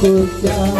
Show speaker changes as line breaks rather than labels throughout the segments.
Senhor,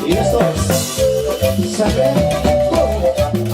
Y esto es Sangre Joven.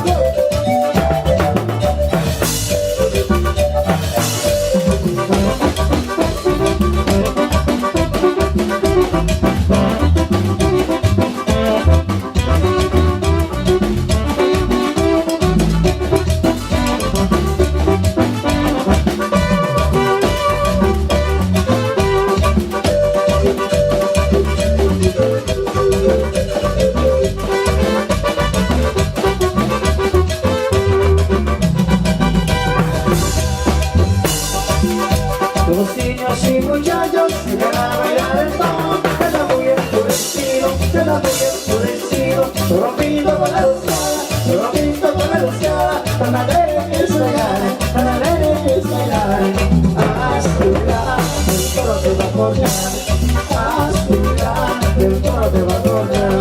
Los niños y muchachos se van a bailar el son, queda muy enfurecido, queda muy enfurecido. Solo pinto con la rosada, solo pinto con la rosada, tan alegre que es bailar, tan alegre que es bailar. Haz cuidar, el toro te va a cortar, haz cuidar, el toro te va a cortar.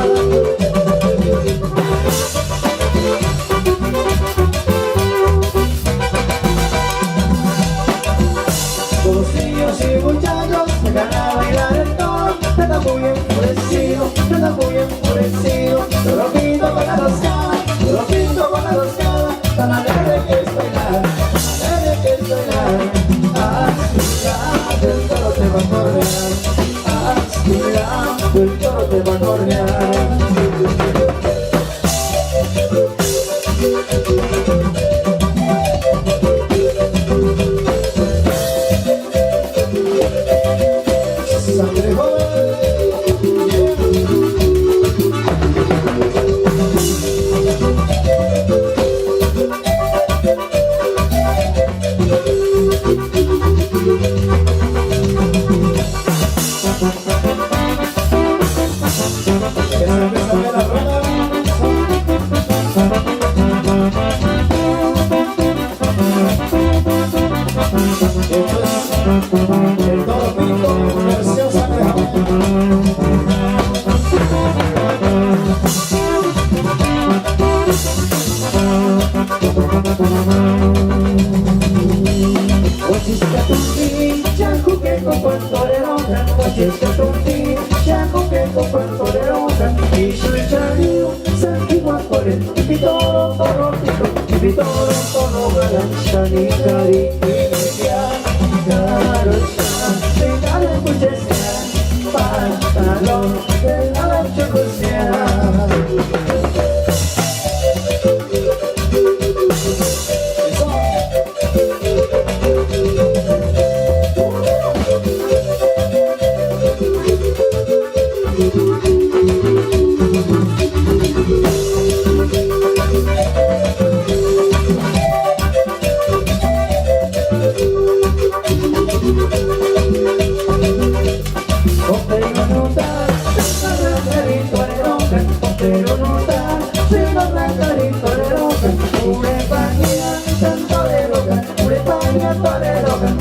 Los niños y muchachos se van a bailar el ton, queda muy enfurecido, queda muy enfurecido. Solo pinto con la roscada, solo pinto con la roscada, tan alegre que es bailar, tan alegre que es bailar. Haz cuidado, el toro te va a correar, haz cuidado, el toro te va a correar. Sangre joven. El toro pinto, versión Sangre Joven. Ya jugué con el torero, ya jugué con el torero, y yo el charío, San igual por el mi toro, toro, pito, mi toro, toro, galancha, ni cari, y ya, claro, ya, de escuches ya, pantalón, de la chocosea.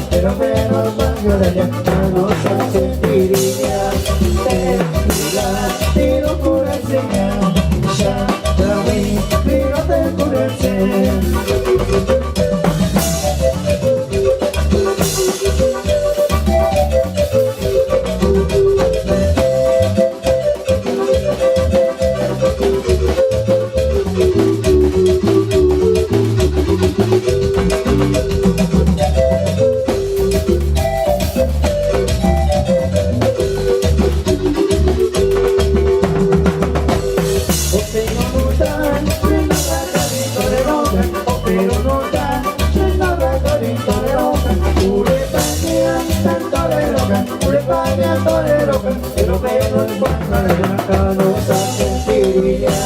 Pero menos baño de allá, no se sentiría, te lo cura el señor, ya, pero te cura el señor. Pero menos cuando la no se sentiría,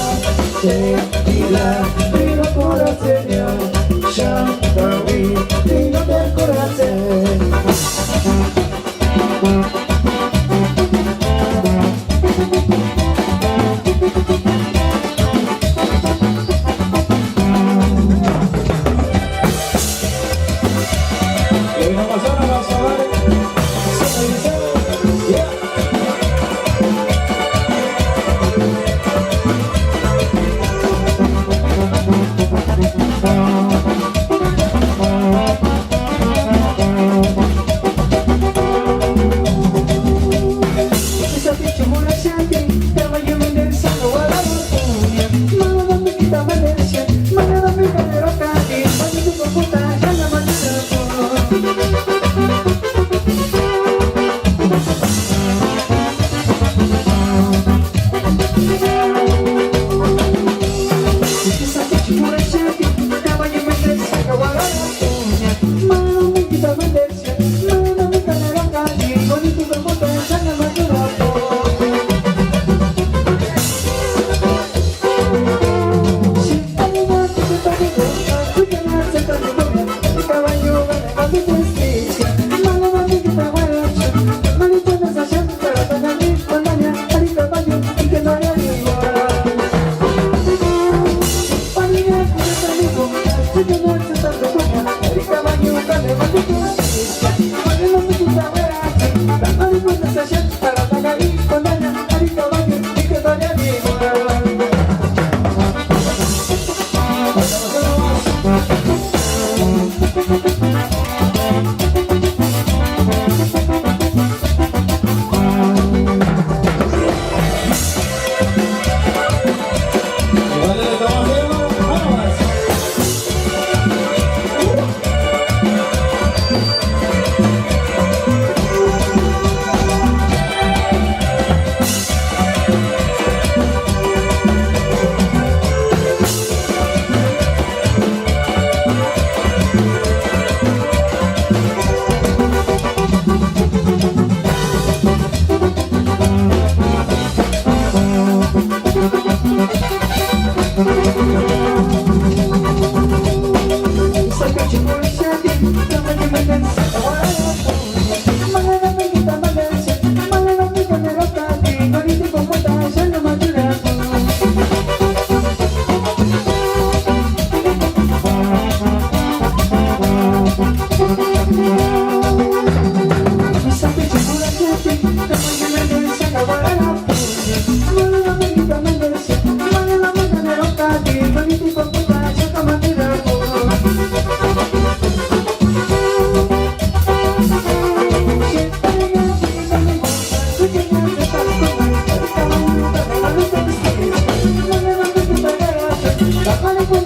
sentirá, pero por el Señor, ya vi, vino del corazón. Sa kacimul sa atin, kamalimagan sa kawalan po. Mga namin kita magansin, mga namin ka meron kami, ngunit pumunta sa namadula ko. Sa kacimul sa atin, kamalimagan sa kawalan po. Mga namin kita magansin, mga namin ka meron kami, ngunit pumunta sa namadula ko. Bye.